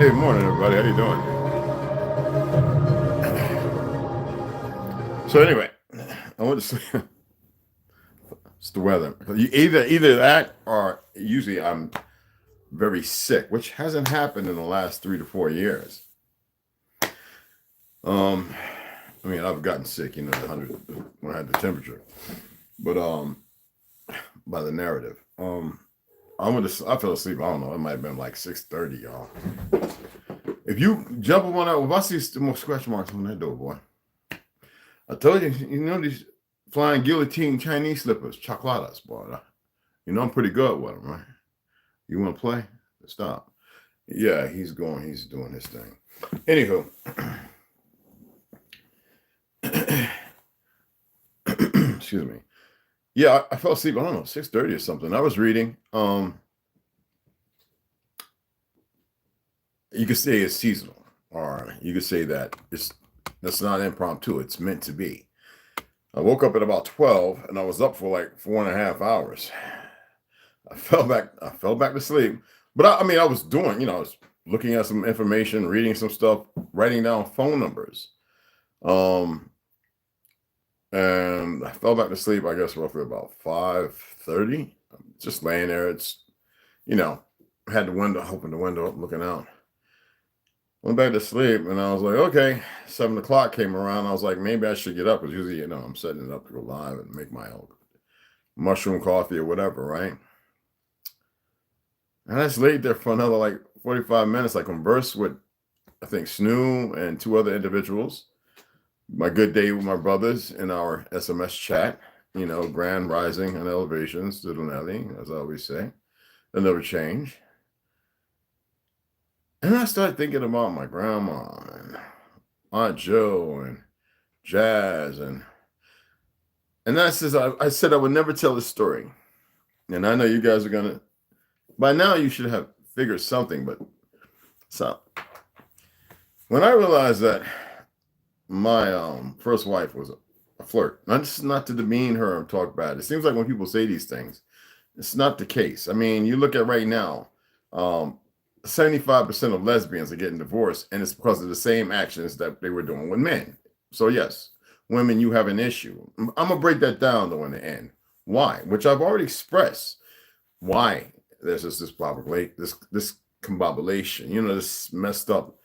Hey, good morning, everybody. How you doing? So anyway, I went to sleep. It's the weather. Either that or usually I'm very sick, which hasn't happened in the last 3 to 4 years. Um, I mean, I've gotten sick, the 100 when I had the temperature, but by the narrative. I fell asleep. I don't know. It might have been like 6:30, y'all. If you jump on that, if I see some more scratch marks on that door, boy, I told you, these flying guillotine Chinese slippers, chocolatas, boy. I'm pretty good with them, right? You want to play? Stop. Yeah, he's going. He's doing his thing. Anywho, excuse me. Yeah, I fell asleep. I don't know, 6:30 or something. I was reading. You could say it's seasonal, or you could say that that's not impromptu. It's meant to be. I woke up at about 12, and I was up for like 4.5 hours. I fell back to sleep. But I mean, I was doing, I was looking at some information, reading some stuff, writing down phone numbers. And I fell back to sleep, I guess, roughly about 5:30. Just laying there. It's, had the window, open the window up, looking out. Went back to sleep, and I was like, okay. 7 o'clock came around. I was like, maybe I should get up, because usually, I'm setting it up to go live and make my own mushroom coffee or whatever, right? And I just laid there for another like 45 minutes. I conversed with, I think, Snoo and two other individuals. My good day with my brothers in our SMS chat, grand rising and elevations, little Nelly, as I always say. They'll never change. And I started thinking about my grandma and Aunt Joe and Jazz. And I said I would never tell this story. And I know you guys are going to, by now you should have figured something, but so when I realized that my first wife was a flirt, not to demean her or talk bad. It seems like when people say these things, it's not the case. I mean, you look at right now, 75% of lesbians are getting divorced, and it's because of the same actions that they were doing with men. So yes, women, you have an issue. I'm gonna break that down though in the end. Why? Which I've already expressed. Why there's just this combobulation, this messed up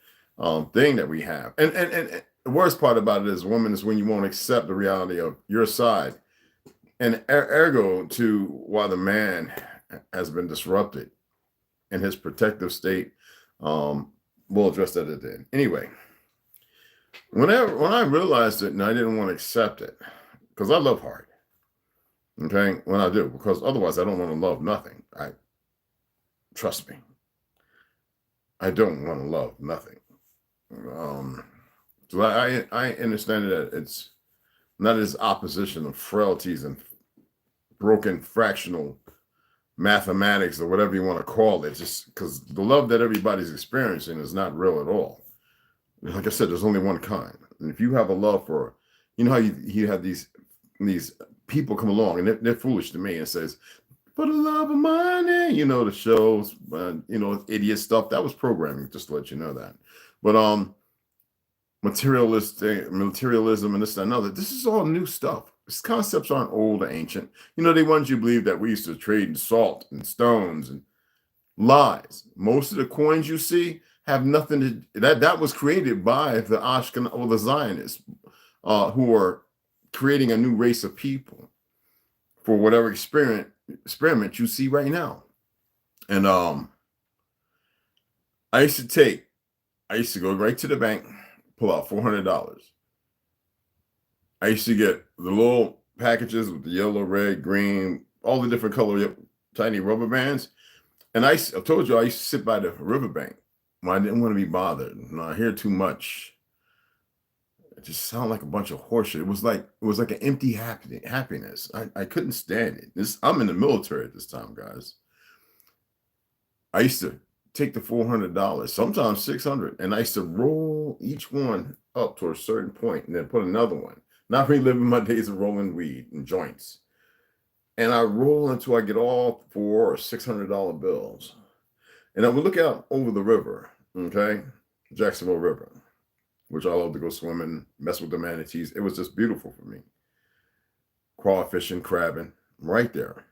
thing that we have. And the worst part about it is, women, is when you won't accept the reality of your side, and ergo to why the man has been disrupted in his protective state. We'll address that at the end. Anyway, when I realized it and I didn't want to accept it, because I love hard. Okay, when I do, because otherwise I don't want to love nothing. Trust me, I don't want to love nothing. So I understand that it's not as opposition of frailties and broken fractional mathematics or whatever you want to call it, just because the love that everybody's experiencing is not real at all. Like I said, there's only one kind. And if you have a love for, how you have these people come along and they're foolish to me and says, for the love of money, the shows, idiot stuff. That was programming, just to let you know that. But materialism and this and another, this is all new stuff. These concepts aren't old or ancient. They want you to believe that we used to trade in salt and stones and lies. Most of the coins you see have nothing to, that was created by the Ashkenaz or the Zionists, who are creating a new race of people for whatever experiment you see right now. And I used to go right to the bank, pull out $400. I used to get the little packages with the yellow, red, green, all the different color tiny rubber bands. And I told you I used to sit by the riverbank when I didn't want to be bothered. And I hear too much. It just sounded like a bunch of horseshit. It was like an empty happiness. I couldn't stand it. I'm in the military at this time, guys. I used to take the $400, sometimes $600, and I used to roll each one up to a certain point and then put another one. Not reliving my days of rolling weed and joints. And I roll until I get all $400 or $600 bills. And I would look out over the river, Okay, Jacksonville River, which I love to go swimming, mess with the manatees. It was just beautiful for me. Crawfishing, crabbing, right there.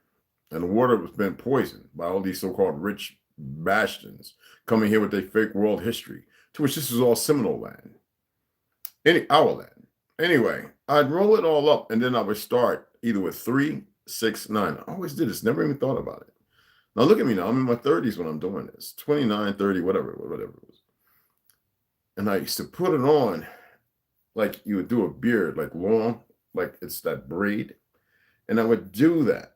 And the water was been poisoned by all these so-called rich bastions coming here with their fake world history, to which this is all Seminole land, our land. Anyway, I'd roll it all up, and then I would start either with 3, 6, 9. I always did this, never even thought about it. Now look at me now. I'm in my 30s when I'm doing this, 29, 30, whatever it was. And I used to put it on like you would do a beard, like long, like it's that braid. And I would do that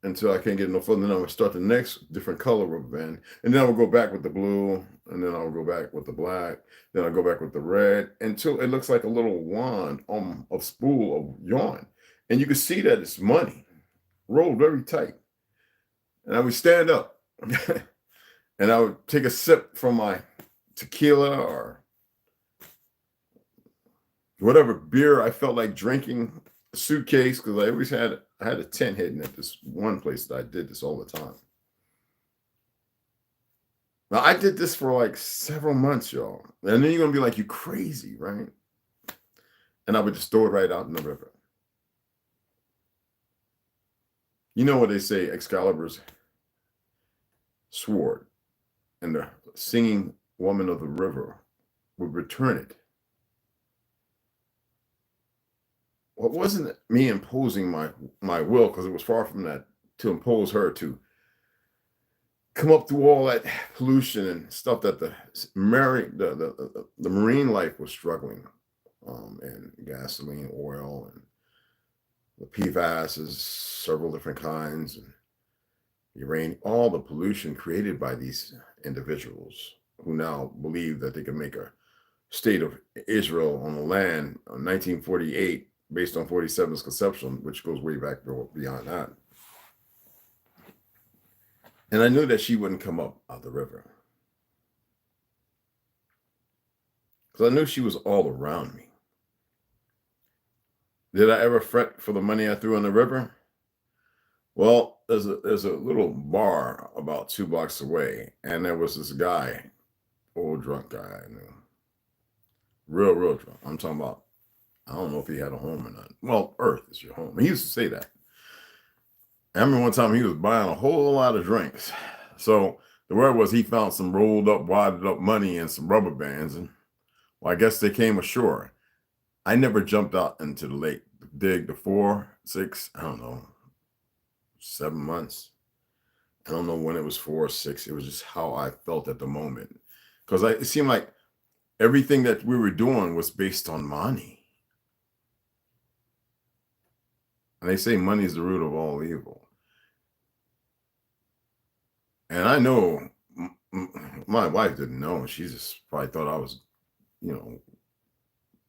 until I can't get no further. Then I would start the next different color rubber band. And then I would go back with the blue. And then I would go back with the black. Then I go back with the red until it looks like a little wand of spool of yarn. And you can see that it's money rolled very tight. And I would stand up and I would take a sip from my tequila or whatever beer I felt like drinking, a suitcase, because I always had a tent hidden at this one place that I did this all the time. Now I did this for like several months, y'all. And then you're gonna be like, you crazy, right? And I would just throw it right out in the river. You know what they say, Excalibur's sword and the singing woman of the river would return it. Well, it wasn't me imposing my will, because it was far from that, to impose her to come up through all that pollution and stuff that the marine life was struggling, and gasoline, oil, and the PFAS is several different kinds, and uranium, all the pollution created by these individuals who now believe that they can make a state of Israel on the land in 1948 based on 47's conception, which goes way back beyond that. And I knew that she wouldn't come up out the river, because I knew she was all around me. Did I ever fret for the money I threw in the river? Well, there's a little bar about 2 blocks away, and there was this guy, old drunk guy I knew, real drunk. I'm talking about, I don't know if he had a home or not. Well, Earth is your home. He used to say that. I remember one time he was buying a whole lot of drinks. So the word was he found some rolled up, wadded up money and some rubber bands, and well, I guess they came ashore. I never jumped out into the lake, dig the 4, 6, I don't know, 7 months. I don't know when it was 4 or 6. It was just how I felt at the moment. Because it seemed like everything that we were doing was based on money. And they say money is the root of all evil. And I know my wife didn't know. She just probably thought I was,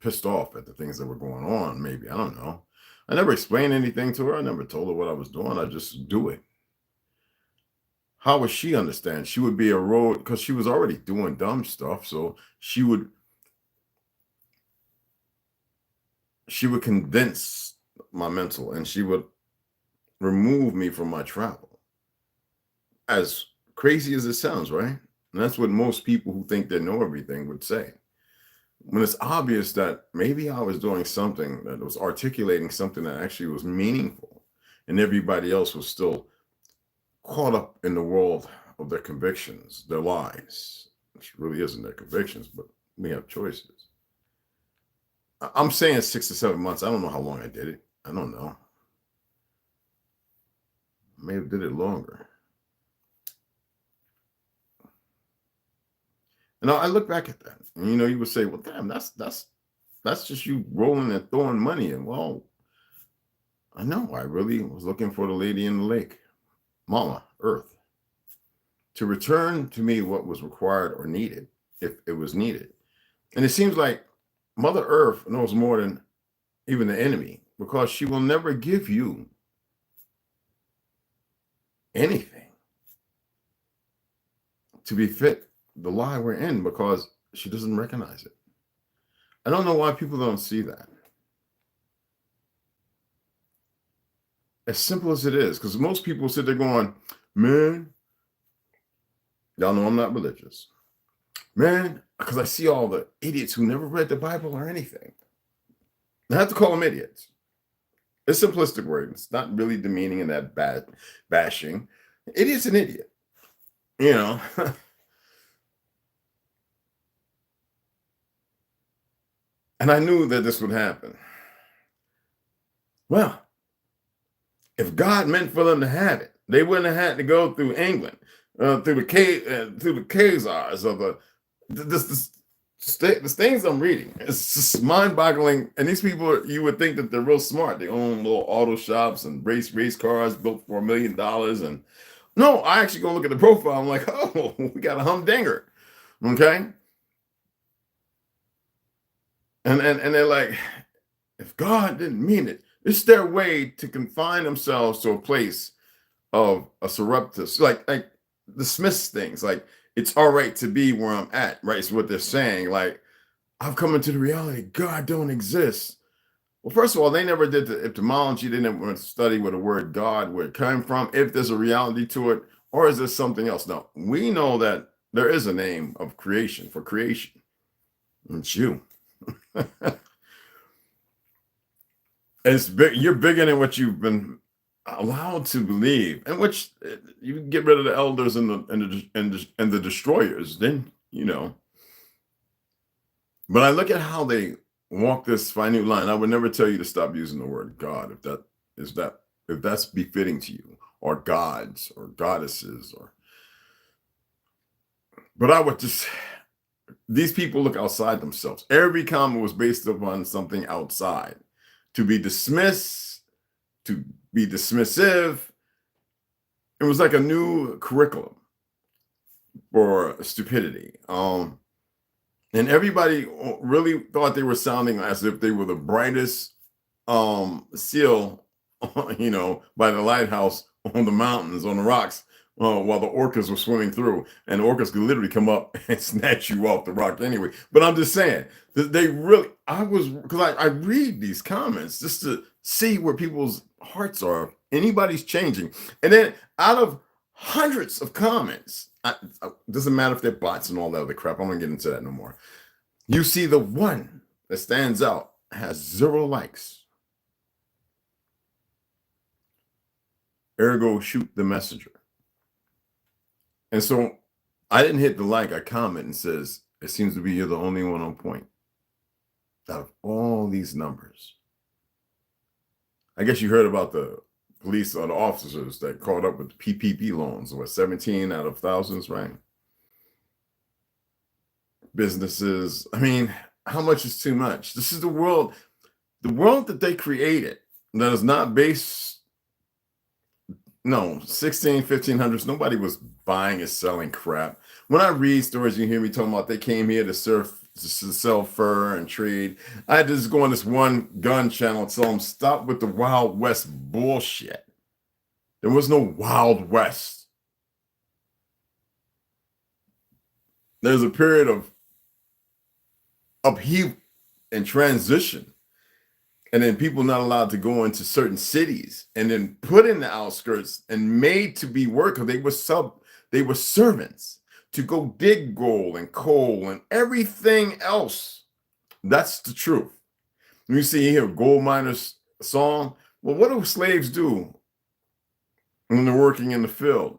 pissed off at the things that were going on, maybe. I don't know. I never explained anything to her. I never told her what I was doing. I just do it. How would she understand? She would be a road, because she was already doing dumb stuff. So she would condense my mental, and she would remove me from my travel. As crazy as it sounds, right? And that's what most people who think they know everything would say. When it's obvious that maybe I was doing something that was articulating something that actually was meaningful, and everybody else was still caught up in the world of their convictions, their lies, which really isn't their convictions, but we have choices. I'm saying 6 to 7 months. I don't know how long I did it. I don't know. I may have did it longer. And I look back at that, and you would say, well, damn, that's just you rolling and throwing money in. Well, I know I really was looking for the lady in the lake, Mama Earth, to return to me what was required or needed, if it was needed. And it seems like Mother Earth knows more than even the enemy, because she will never give you anything to befit the lie we're in, because she doesn't recognize it. I don't know why people don't see that. As simple as it is, because most people sit there going, man, y'all know I'm not religious. man, because I see all the idiots who never read the Bible or anything. I have to call them idiots. It's a simplistic word. It's not really demeaning in that bad bashing. Idiot's an idiot, you know. And I knew that this would happen. Well, if God meant for them to have it, they wouldn't have had to go through England, through the Khazars of the things I'm reading. It's just mind-boggling. And these people, you would think that they're real smart. They own little auto shops and race cars built for $1 million. And no, I actually go look at the profile. I'm like, oh, we got a humdinger. Okay. And they're like, if God didn't mean it, it's their way to confine themselves to a place of a surreptitious, like dismiss things. Like, it's all right to be where I'm at, right? It's what they're saying. Like, I've come into the reality, God don't exist. Well, first of all, they never did the etymology. They never study where the word God, where it came from, if there's a reality to it, or is there something else? No, we know that there is a name of creation for creation. It's you. It's big. You're bigger than what you've been allowed to believe, and which you get rid of the elders and the destroyers. Then you know. But I look at how they walk this fine line. I would never tell you to stop using the word God if that's befitting to you, or gods or goddesses, or. But I would just. These people look outside themselves. Every comment was based upon something outside. To be dismissed, to be dismissive. It was like a new curriculum for stupidity. And everybody really thought they were sounding as if they were the brightest seal, you know, by the lighthouse on the mountains, on the rocks, while the orcas were swimming through. And the orcas could literally come up and snatch you off the rock anyway. But I'm just saying that they really, because I read these comments just to see where people's hearts are. Anybody's changing. And then out of hundreds of comments, doesn't matter if they're bots and all that other crap. I'm going to get into that no more. You see the one that stands out has 0 likes. Ergo, shoot the messenger. And so I didn't hit the like. I comment and says, it seems to be you're the only one on point out of all these numbers. I guess you heard about the police or the officers that caught up with PPP loans, what, 17 out of thousands, right? Businesses. I mean, how much is too much? This is the world that they created that is not based. No, 1500s. Nobody was buying and selling crap. When I read stories, you hear me talking about they came here to sell fur and trade. I had to just go on this one gun channel and tell them, stop with the Wild West bullshit. There was no Wild West. There's a period of upheaval and transition. And then people not allowed to go into certain cities and then put in the outskirts and made to be workers. They were servants to go dig gold and coal and everything else. That's the truth. You see here, gold miners song. Well, what do slaves do when they're working in the field?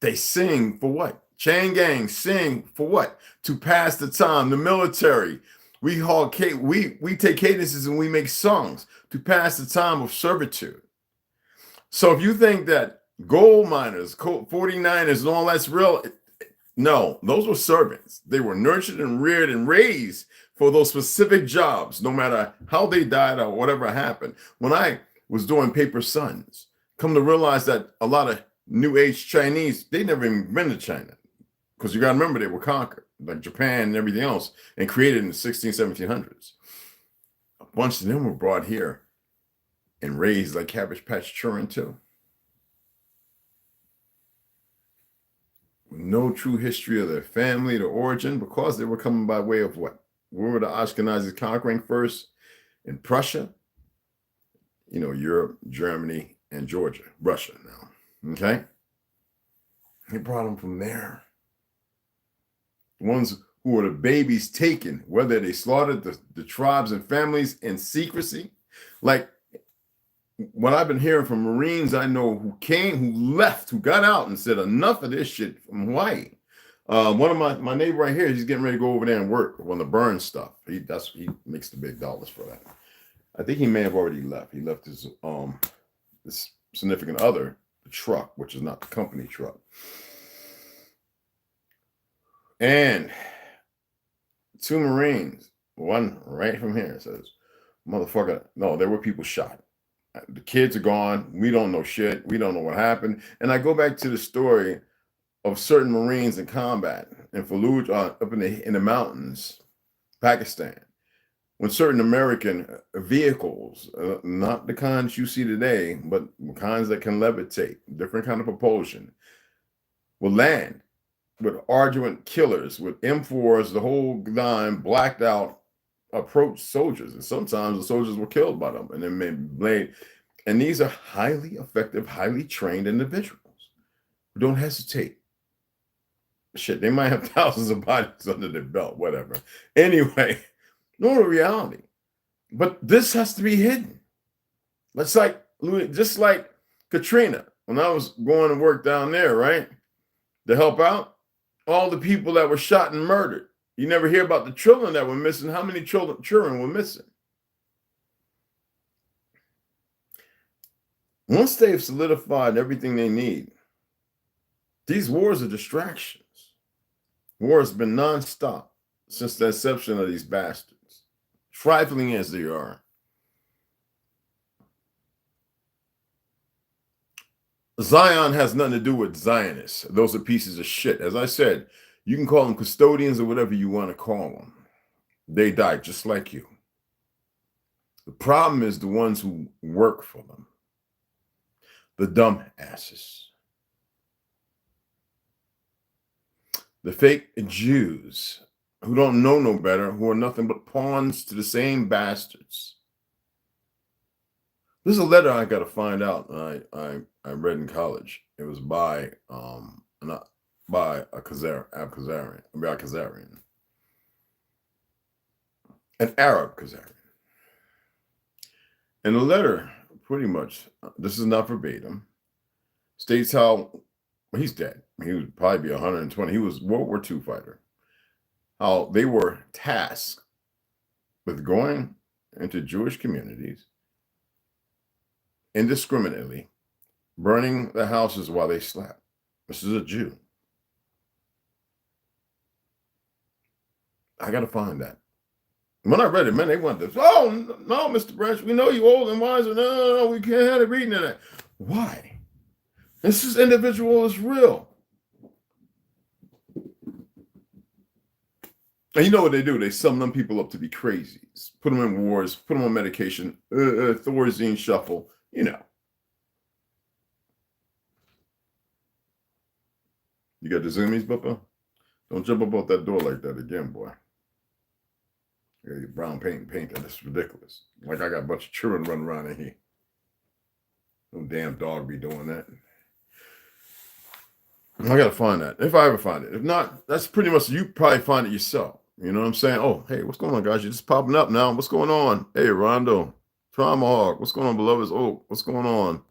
They sing for what? Chain gang sing for what? To pass the time. The military. We take cadences and we make songs to pass the time of servitude. So if you think that gold miners, 49ers, and all that's real, no, those were servants. They were nurtured and reared and raised for those specific jobs, no matter how they died or whatever happened. When I was doing Paper Sons, come to realize that a lot of New Age Chinese, they never even been to China. Because you got to remember, they were conquered, like Japan and everything else, and created in the 1700s. A bunch of them were brought here and raised like Cabbage Patch children too. No true history of their family, their origin, because they were coming by way of what? Where were the Ashkenazis conquering first? In Prussia, you know, Europe, Germany, and Georgia, Russia now, okay? They brought them from there. Ones who were the babies taken, whether they slaughtered the tribes and families in secrecy. Like what I've been hearing from Marines I know who came, who left, who got out and said enough of this shit from Hawaii. One of my neighbor right here, he's getting ready to go over there and work on the burn stuff. He makes the big dollars for that. I think he may have already left. He left his significant other, the truck, which is not the company truck. And 2 Marines, one right from here, says, motherfucker, no, there were people shot. The kids are gone. We don't know shit. We don't know what happened. And I go back to the story of certain Marines in combat in Fallujah, up in the mountains, Pakistan, when certain American vehicles, not the kinds you see today, but kinds that can levitate, different kind of propulsion, will land with arduous killers, with M4s, the whole nine, blacked out, approach soldiers. And sometimes the soldiers were killed by them and then made blade. And these are highly effective, highly trained individuals who don't hesitate. Shit, they might have thousands of bodies under their belt, whatever. Anyway, no reality. But this has to be hidden. It's like, just like Katrina, when I was going to work down there, right, to help out, all the people that were shot and murdered. You never hear about the children that were missing. How many children were missing? Once they've solidified everything they need, these wars are distractions. War has been nonstop since the inception of these bastards, trifling as they are. Zion has nothing to do with Zionists. Those are pieces of shit. As I said, you can call them custodians or whatever you want to call them. They died just like you. The problem is the ones who work for them. The dumb asses. The fake Jews who don't know no better, who are nothing but pawns to the same bastards. This is a letter I got to find out. I read in college. It was by not by a Khazarian, an Arab Khazarian. And the letter, pretty much, this is not verbatim, states how he's dead. He would probably be 120. He was a World War II fighter. How they were tasked with going into Jewish communities indiscriminately, burning the houses while they slept. This is a Jew. I got to find that. When I read it, man, they went this, oh, no, Mr. Branch, we know you old and wise. No, we can't have it reading that. Why? This is individual is real. And you know what they do? They sum them people up to be crazies, put them in wars, put them on medication, Thorazine shuffle, you know. You got the zoomies, Bubba? Don't jump up out that door like that again, boy. You got your brown paint. That's ridiculous. Like I got a bunch of children running around in here. No damn dog be doing that. I got to find that. If I ever find it. If not, that's pretty much, you probably find it yourself. You know what I'm saying? Oh, hey, what's going on, guys? You're just popping up now. What's going on? Hey, Rondo. Tomahawk. What's going on, Beloveds Oak? What's going on?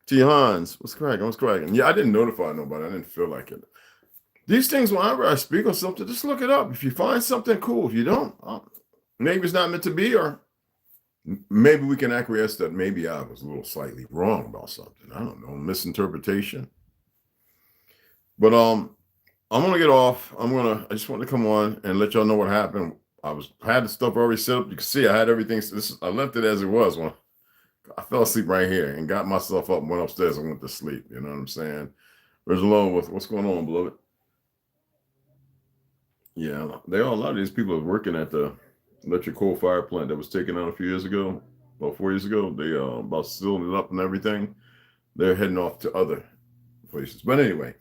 T. Hans. What's cracking? Yeah, I didn't notify nobody. I didn't feel like it. These things, whenever I speak on something, just look it up. If you find something, cool. If you don't, maybe it's not meant to be, or maybe we can acquiesce that maybe I was a little slightly wrong about something. I don't know, misinterpretation. But I'm gonna get off. I just want to come on and let y'all know what happened. I had the stuff already set up. You can see I had everything. I left it as it was when I fell asleep right here and got myself up and went upstairs and went to sleep. You know what I'm saying? Where's along with what's going on, beloved? Yeah, a lot of these people are working at the electric coal fire plant that was taken out a few years ago, about 4 years ago. They about sealing it up and everything. They're heading off to other places. But anyway,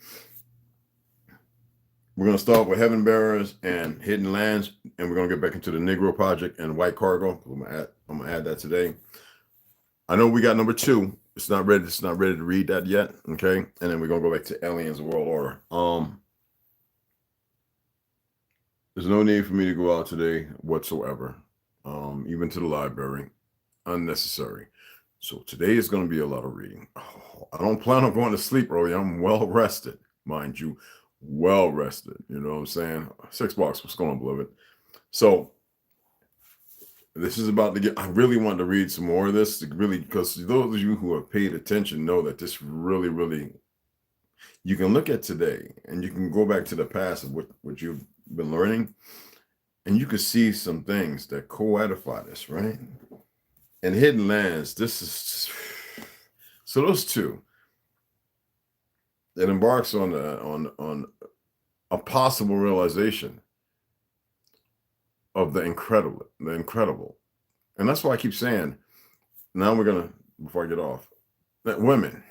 we're going to start with Heaven Bearers and Hidden Lands, and we're going to get back into the Negro Project and White Cargo. I'm going to add that today. I know we got number 2. It's not ready to read that yet, okay? And then we're going to go back to Aliens World Order. There's no need for me to go out today whatsoever, even to the library. Unnecessary. So today is going to be a lot of reading. Oh, I don't plan on going to sleep early. I'm well rested, mind you. Well rested. You know what I'm saying? $6. What's going on, beloved? So this is about to get, I really want to read some more of this, really, because those of you who have paid attention know that this really, really, you can look at today and you can go back to the past of what you've been learning, and you can see some things that co-edify this, right? And Hidden Lands, this is, so those two, that embarks on a possible realization of the incredible. And that's why I keep saying, now we're gonna, before I get off, that women,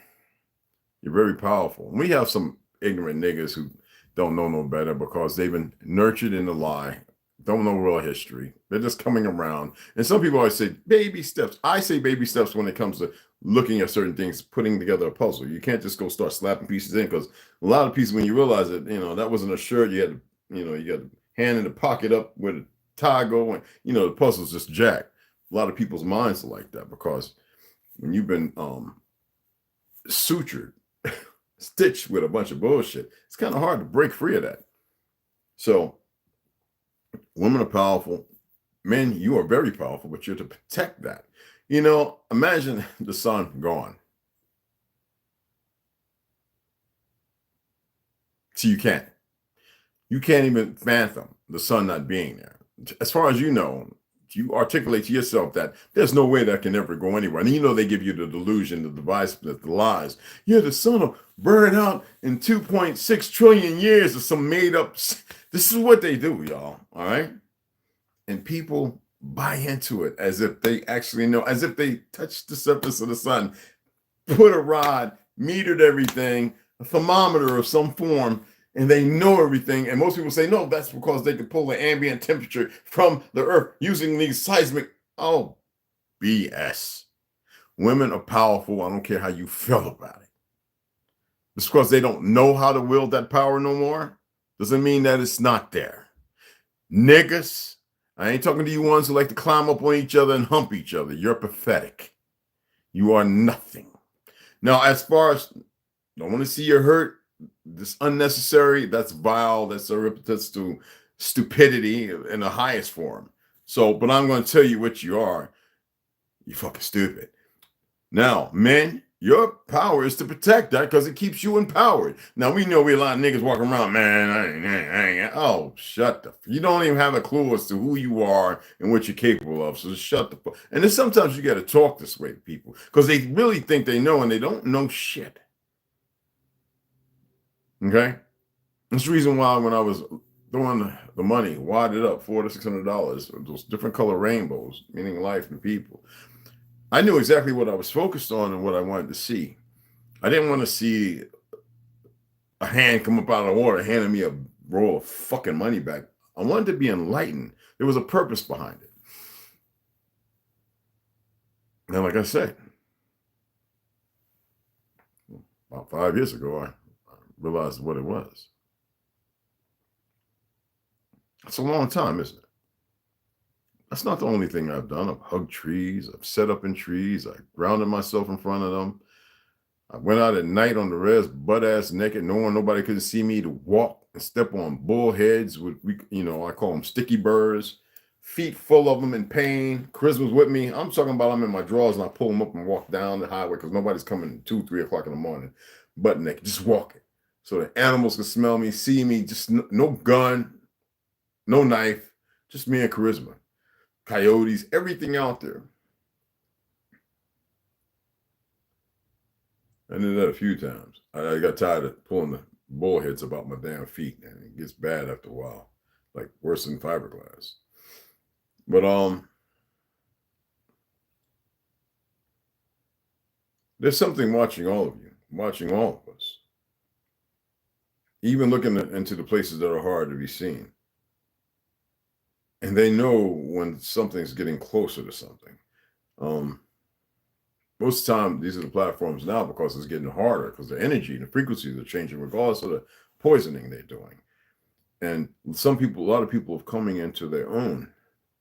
you're very powerful. We have some ignorant niggas who don't know no better because they've been nurtured in the lie, don't know real history. They're just coming around. And some people always say baby steps. I say baby steps when it comes to looking at certain things, putting together a puzzle. You can't just go start slapping pieces in, because a lot of pieces, when you realize that, that wasn't a shirt, you had, you got a hand in the pocket up with a tie going, the puzzle's just jacked. A lot of people's minds are like that, because when you've been sutured, stitched with a bunch of bullshit, it's kind of hard to break free of that. So women are powerful. Men, you are very powerful, but you're to protect that. Imagine the sun gone. So you can't even fathom the sun not being there. As far as you articulate to yourself that there's no way that can ever go anywhere. And they give you the delusion, the device, the lies. Yeah, the sun will burn out in 2.6 trillion years or some made up. This is what they do, y'all. All right. And people buy into it as if they actually know, as if they touched the surface of the sun, put a rod, metered everything, a thermometer of some form, and they know everything. And most people say, no, that's because they can pull the ambient temperature from the earth using these seismic. Oh, BS. Women are powerful. I don't care how you feel about it. It's because they don't know how to wield that power no more. Doesn't mean that it's not there. Niggas, I ain't talking to you ones who like to climb up on each other and hump each other. You're pathetic. You are nothing. Now, as far as, don't want to see you hurt, this unnecessary, that's vile, that's to stupidity in the highest form. So, but I'm going to tell you what you are. You fucking stupid. Now, men, your power is to protect that, because it keeps you empowered. Now, we know we a lot of niggas walking around, man, oh, shut the, you don't even have a clue as to who you are and what you're capable of, so just shut the fuck. And then sometimes you got to talk this way to people, because they really think they know, and they don't know shit. Okay? That's the reason why when I was throwing the money, wadded up, $400 to $600, those different color rainbows, meaning life and people, I knew exactly what I was focused on and what I wanted to see. I didn't want to see a hand come up out of the water handing me a roll of fucking money back. I wanted to be enlightened. There was a purpose behind it. And like I said, about 5 years ago, I realized what it was. That's a long time, isn't it? That's not the only thing I've done. I've hugged trees. I've set up in trees. I grounded myself in front of them. I went out at night on the res, butt ass naked. Nobody could see me, to walk and step on bullheads with, I call them sticky burrs, feet full of them in pain. Chris was with me. I'm talking about I'm in my drawers and I pull them up and walk down the highway because nobody's coming 2, 3 o'clock in the morning, butt naked, just walking. So the animals can smell me, see me, just no gun, no knife, just me and charisma. Coyotes, everything out there. I did that a few times. I got tired of pulling the bullheads about my damn feet, and it gets bad after a while, like worse than fiberglass. But there's something watching all of you, watching all of us, even looking into the places that are hard to be seen. And they know when something's getting closer to something. Most of the time, these are the platforms now, because it's getting harder, because the energy and the frequencies are changing regardless of the poisoning they're doing. And some people, a lot of people are coming into their own.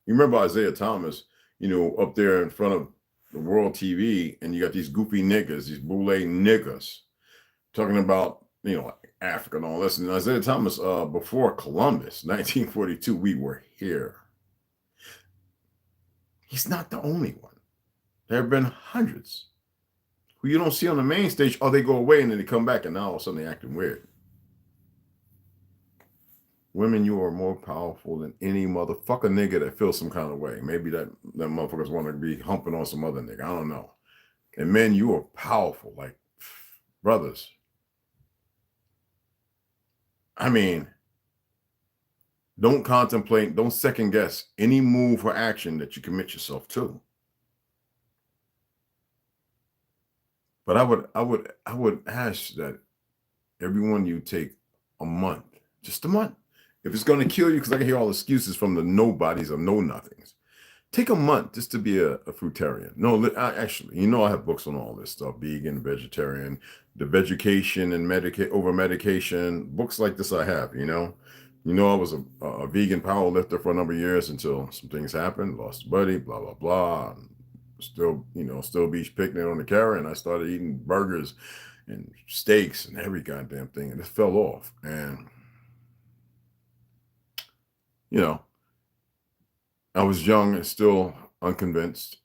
You remember Isaiah Thomas, up there in front of the world TV, and you got these goofy niggas, these boule niggas, talking about, like Africa and all this. And Isaiah Thomas, before Columbus, 1942, we were here. He's not the only one. There have been hundreds who you don't see on the main stage, or they go away and then they come back and now all of a sudden they're acting weird. Women, you are more powerful than any motherfucker nigga that feels some kind of way. Maybe that motherfuckers want to be humping on some other nigga. I don't know. And men, you are powerful. Like, brothers. I mean, don't contemplate, don't second guess any move or action that you commit yourself to. But I would ask that everyone you take a month, just a month. If it's going to kill you, because I can hear all excuses from the nobodies or know nothings. Take a month just to be a fruitarian. No, actually, I have books on all this stuff, vegan, vegetarian, the vegetation and over medication. Books like this I have, I was a vegan power lifter for a number of years until some things happened, lost a buddy, blah, blah, blah. Still beach picnic on the carry, and I started eating burgers and steaks and every goddamn thing, and it fell off. And I was young and still unconvinced,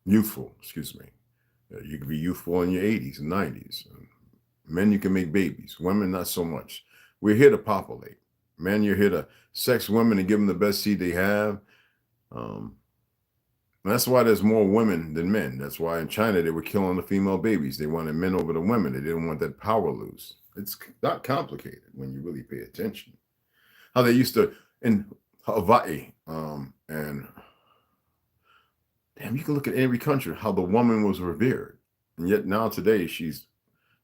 youthful, excuse me. You can be youthful in your 80s and 90s. Men, you can make babies. Women, not so much. We're here to populate. Men, you're here to sex women and give them the best seed they have. That's why there's more women than men. That's why in China, they were killing the female babies. They wanted men over the women. They didn't want that power loose. It's not complicated when you really pay attention. How they used to, in Hawaii, and damn, you can look at every country, how the woman was revered. And yet now today, she's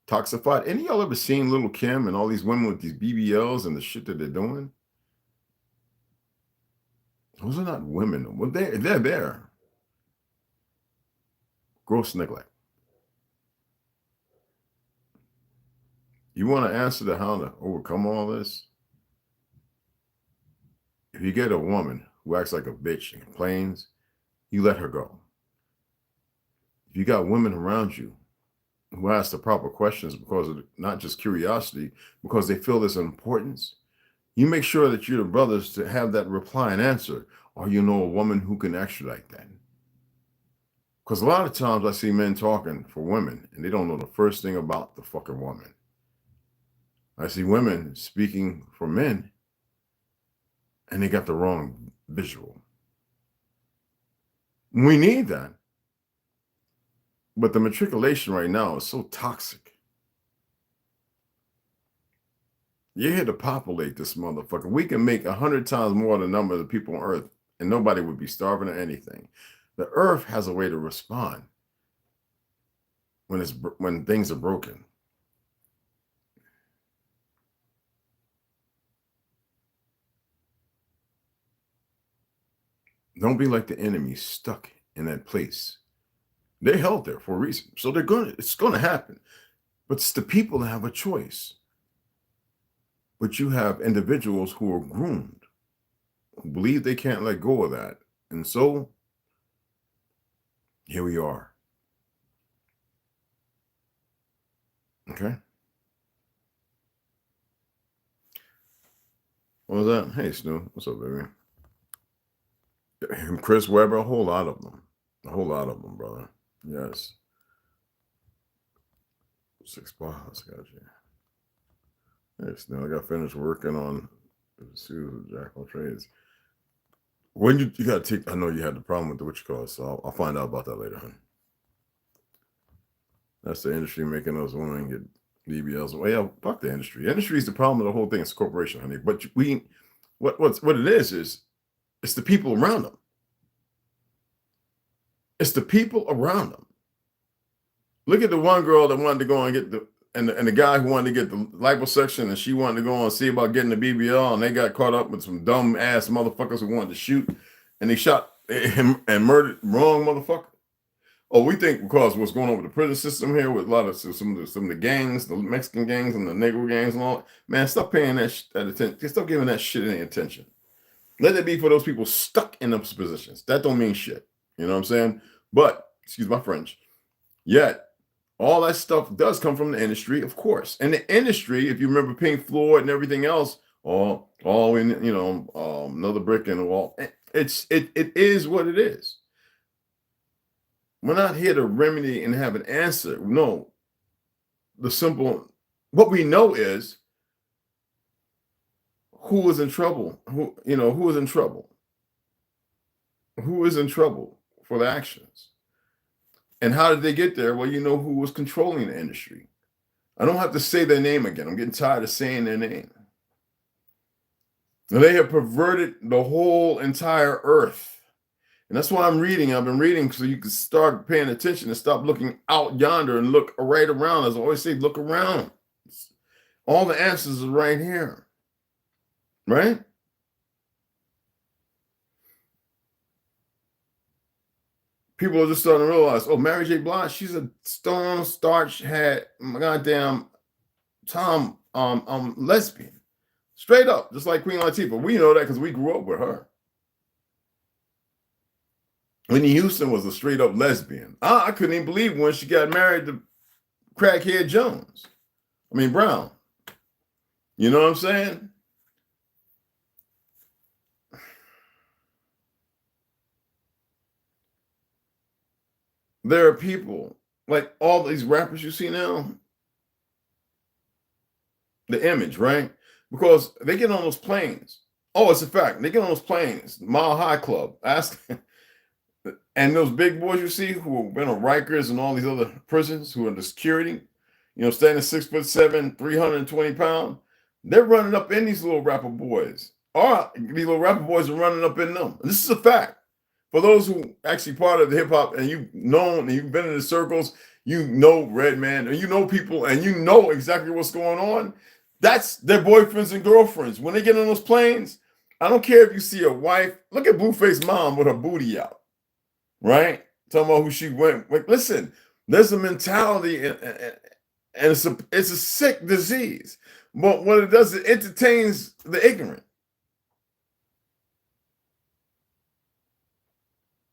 toxified. Any of y'all ever seen Little Kim and all these women with these BBLs and the shit that they're doing? Those are not women. Well, they're there. Gross neglect. You want to answer to how to overcome all this? If you get a woman who acts like a bitch and complains, you let her go. If you got women around you who ask the proper questions because of not just curiosity, because they feel there's an importance, you make sure that you're the brothers to have that reply and answer, or a woman who can extradite that. Because a lot of times I see men talking for women and they don't know the first thing about the fucking woman. I see women speaking for men and they got the wrong visual. We need that. But the matriculation right now is so toxic. You're here to populate this motherfucker. We can make 100 times more the number of the people on Earth and nobody would be starving or anything. The Earth has a way to respond when things are broken. Don't be like the enemy stuck in that place. They're held there for a reason. So it's gonna happen. But it's the people that have a choice. But you have individuals who are groomed, who believe they can't let go of that. And so here we are. Okay. What was that? Hey, Stu. What's up, baby? Chris Webber, a whole lot of them. A whole lot of them, brother. Yes. 6 bars, got you. Hey, Stu, I got finished working on the Jack of Trades. When you got to take, I know you had the problem with the witch cause, so I'll find out about that later, huh? That's the industry making those women get BBLs. Well, yeah, fuck the industry. The industry is the problem of the whole thing. It's a corporation, honey. But what it is it's the people around them. It's the people around them. Look at the one girl that wanted to go and get and the guy who wanted to get the liposuction, and she wanted to go and see about getting the BBL, and they got caught up with some dumb ass motherfuckers who wanted to shoot, and they shot him and murdered wrong motherfucker. Oh, we think because what's going on with the prison system here with a lot of some of the gangs, the Mexican gangs and the Negro gangs and all, man, stop paying that attention. Stop giving that shit any attention. Let it be for those people stuck in those positions. That don't mean shit. You know what I'm saying? But, excuse my French, yet all that stuff does come from the industry, of course. And the industry, if you remember Pink Floyd and everything else, all in, you know, another brick in the wall. It is what it is. We're not here to remedy and have an answer. No, what we know is who is in trouble. Who is in trouble? Who is in trouble for the actions? And how did they get there? Well, you know who was controlling the industry. I don't have to say their name again. I'm getting tired of saying their name. Now, they have perverted the whole entire earth. And that's why I'm reading. I've been reading so you can start paying attention and stop looking out yonder and look right around. As I always say, look around. All the answers are right here. Right? People are just starting to realize, oh, Mary J. Blige, she's a stone starch hat, goddamn Tom lesbian. Straight up, just like Queen Latifah. We know that because we grew up with her. Whitney Houston was a straight up lesbian. I couldn't even believe when she got married to crackhead Brown. You know what I'm saying? There are people like all these rappers you see now. The image, right? Because they get on those planes. Oh, it's a fact. They get on those planes, Mile High Club. Ask. And those big boys you see who have been on Rikers and all these other prisons who are the security, standing 6'7", 320 pounds, they're running up in these little rapper boys. Or these little rapper boys are running up in them. And this is a fact. For those who actually part of the hip hop and you've known and you've been in the circles, Redman, and you know people and you know exactly what's going on. That's their boyfriends and girlfriends. When they get on those planes, I don't care if you see a wife. Look at Blueface mom with her booty out. Right? Talking about who she went with. Listen, there's a mentality and it's a sick disease. But what it does, it entertains the ignorant.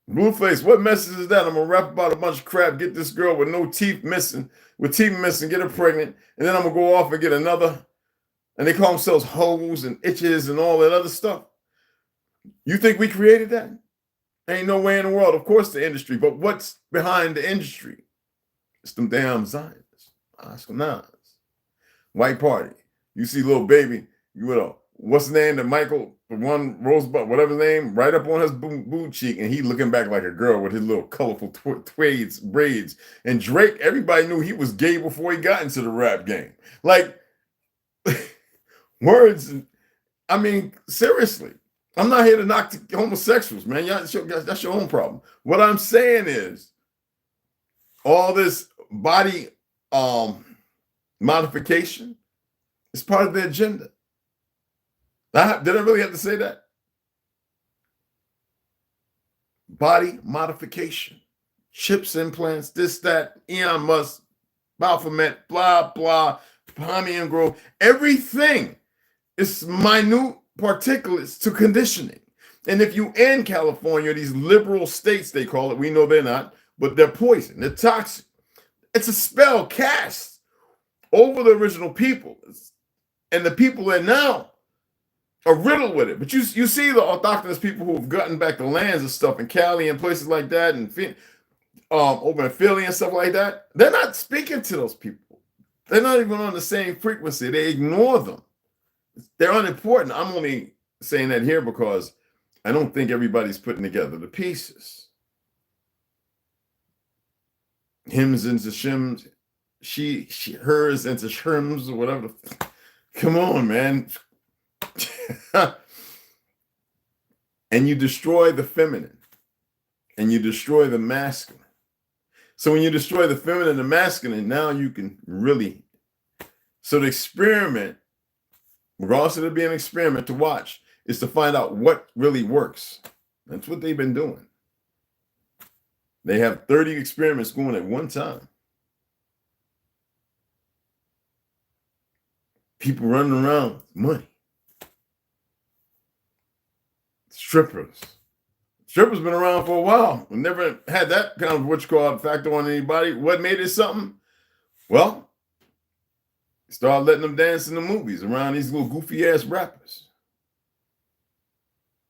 Blueface, what message is that? I'm gonna rap about a bunch of crap, get this girl with no teeth missing, get her pregnant, and then I'm gonna go off and get another. And they call themselves hoes and itches and all that other stuff. You think we created that? Ain't no way in the world. Of course, the industry. But what's behind the industry? It's them damn Zionists. Ashkenaz. White party. You see little baby, what's the name? The Michael, the one Rosebud, whatever his name, right up on his boob cheek, and he looking back like a girl with his little colorful braids. And Drake, everybody knew he was gay before he got into the rap game. Like, words, I mean, seriously. I'm not here to knock the homosexuals, man. That's your own problem. What I'm saying is all this body modification is part of the agenda. Did I really have to say that? Body modification, chips, implants, this, that, Elon Musk, Baphomet, blah, blah, Bahamian Grove, everything is minute particulates to conditioning. And if you in California, these liberal states, they call it, we know they're not, but they're poison, they're toxic. It's a spell cast over the original people. And the people that now are riddled with it. But you see the autochthonous people who have gotten back the lands and stuff in Cali and places like that, and over in Philly and stuff like that. They're not speaking to those people. They're not even on the same frequency. They ignore them. They're unimportant. I'm only saying that here because I don't think everybody's putting together the pieces. Hims into shims, she hers into shrims, or whatever. Come on, man. And you destroy the feminine and you destroy the masculine. So when you destroy the feminine and the masculine, now you can really. So the experiment, regardless of it being an experiment to watch, is to find out what really works. That's what they've been doing. They have 30 experiments going at one time. People running around, money. Strippers. Strippers been around for a while. We never had that kind of what you call factor on anybody. What made it something? Well, start letting them dance in the movies around these little goofy ass rappers.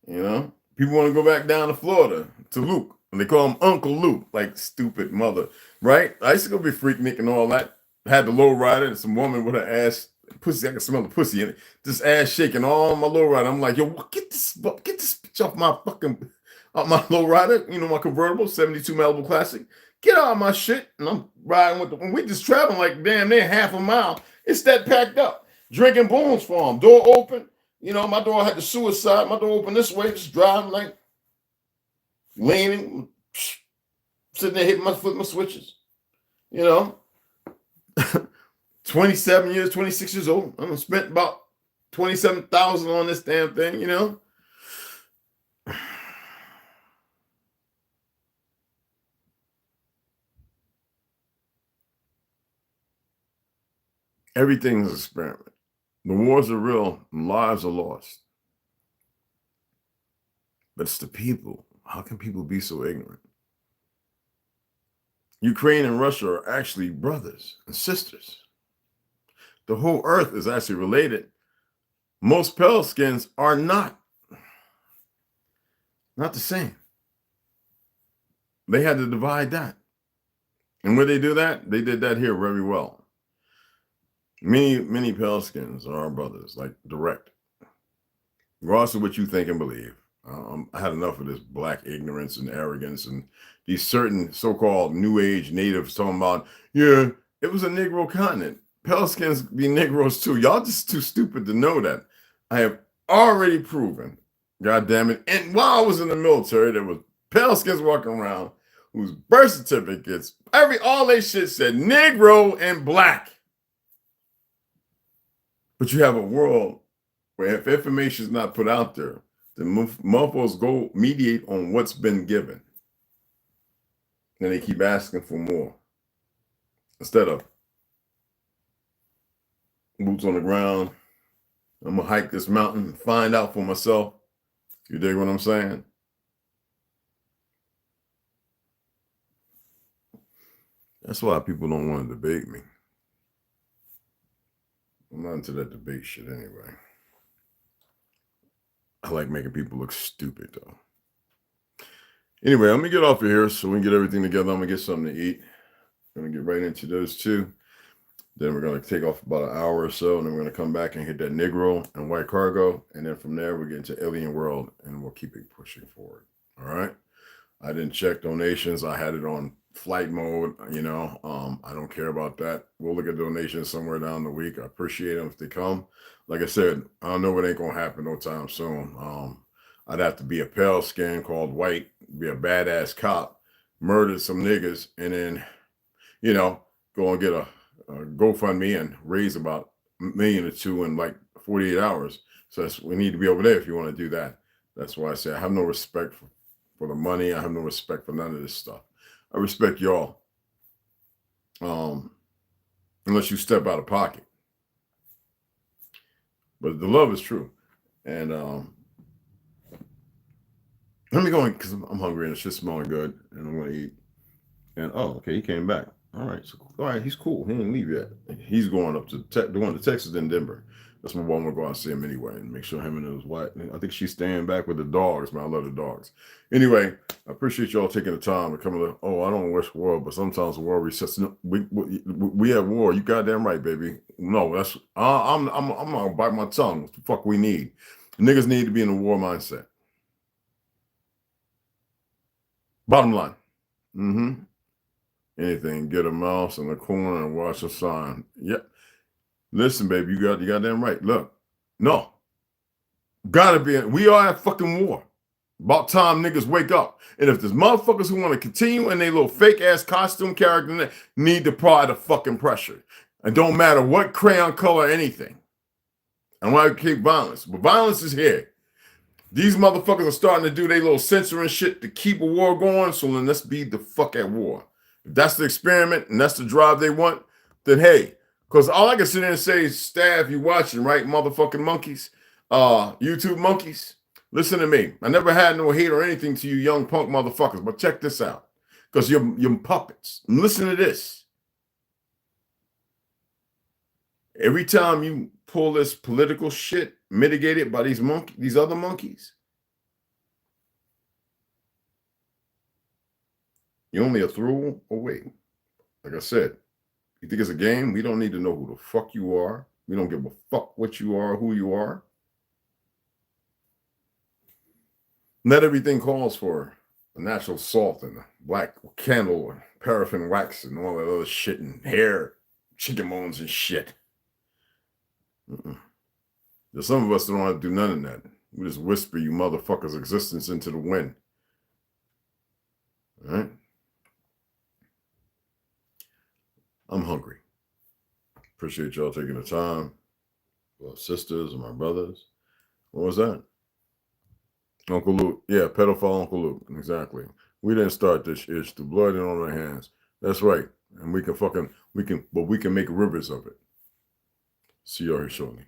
You know, people want to go back down to Florida to Luke, and they call him Uncle Luke, like stupid mother, right? I used to go be Freaknik and all that. Had the low rider and some woman with her ass pussy. I can smell the pussy in it. This ass shaking all my low rider. I'm like, yo, get this bitch off my fucking my low rider. You know, my convertible 72 Malibu Classic. Get out of my shit. And I'm riding with when we just traveling like damn near half a mile. It's that packed up. Drinking Boone's Farm. Door open. You know, my door had the suicide. My door open this way, just driving like leaning, sitting there hitting my foot, my switches. You know, 27 years, 26 years old. I done spent about 27,000 on this damn thing, you know. Everything is an experiment. The wars are real, and lives are lost. But it's the people. How can people be so ignorant? Ukraine and Russia are actually brothers and sisters. The whole earth is actually related. Most pale skins are not the same. They had to divide that. And when they do that, they did that here very well. Many pale skins are our brothers, like direct. Regardless of what you think and believe. I had enough of this black ignorance and arrogance and these certain so-called new age natives talking about, yeah, it was a Negro continent. Pale skins be Negroes too. Y'all just too stupid to know that. I have already proven, God damn it. And while I was in the military, there was pale skins walking around whose birth certificates, all they shit said Negro and black. But you have a world where if information is not put out there, the motherfuckers go mediate on what's been given. And they keep asking for more. Instead of boots on the ground, I'm going to hike this mountain and find out for myself. You dig what I'm saying? That's why people don't want to debate me. I'm not into that debate shit anyway. I like making people look stupid, though. Anyway, I'm going to get off of here so we can get everything together. I'm going to get something to eat. I'm going to get right into those two. Then we're going to take off about an hour or so, and then we're going to come back and hit that Negro and white cargo. And then from there, we'll get into Alien World, and we'll keep it pushing forward. All right? I didn't check donations. I had it on flight mode, you know. I don't care about that. We'll look at donations somewhere down the week. I appreciate them if they come. Like I said, I don't know what ain't going to happen no time soon. I'd have to be a pale skin called white, be a badass cop, murder some niggas, and then, you know, go and get a GoFundMe and raise about $1 million or $2 million in like 48 hours. So we need to be over there if you want to do that. That's why I say I have no respect for the money. I have no respect for none of this stuff. I respect y'all. Unless you step out of pocket. But the love is true. And let me go in because I'm hungry and it's just smelling good and I'm going to eat. And okay, he came back. All right, so all right, he's cool. He didn't leave yet. He's going up to Texas and Denver. That's my one. We'll go out and see him anyway and make sure him and his wife. I think she's staying back with the dogs, man. I love the dogs. Anyway, I appreciate y'all taking the time to come to. Oh, I don't wish war, but sometimes the war resets. No, we have war. You goddamn right, baby. No, that's I'm gonna bite my tongue. What the fuck we need? Niggas need to be in a war mindset. Bottom line. Anything, get a mouse in the corner and watch a sign. Yep. Listen, baby, you goddamn right. Look, no. Gotta be, we are at fucking war. About time niggas wake up. And if there's motherfuckers who want to continue in their little fake ass costume character, need to apply the fucking pressure. And don't matter what crayon color, anything. And why keep violence. But violence is here. These motherfuckers are starting to do their little censoring shit to keep a war going. So then let's be the fuck at war. If that's the experiment and that's the drive they want, then hey, because all I can sit there and say is, staff, you watching, right, motherfucking monkeys, YouTube monkeys, listen to me. I never had no hate or anything to you young punk motherfuckers, but check this out, because you're puppets. And listen to this. Every time you pull this political shit mitigated by these other monkeys, you're only a throw away. Like I said, you think it's a game? We don't need to know who the fuck you are. We don't give a fuck what you are, who you are. Not everything calls for a natural salt and a black candle and paraffin wax and all that other shit and hair, chicken bones and shit. There's some of us that don't have to do none of that. We just whisper you motherfuckers' existence into the wind. All right? I'm hungry. Appreciate y'all taking the time. My sisters and my brothers. What was that? Uncle Luke. Yeah, pedophile Uncle Luke. Exactly. We didn't start this ish. The blood in on our hands. That's right. And we can make rivers of it. See y'all here shortly.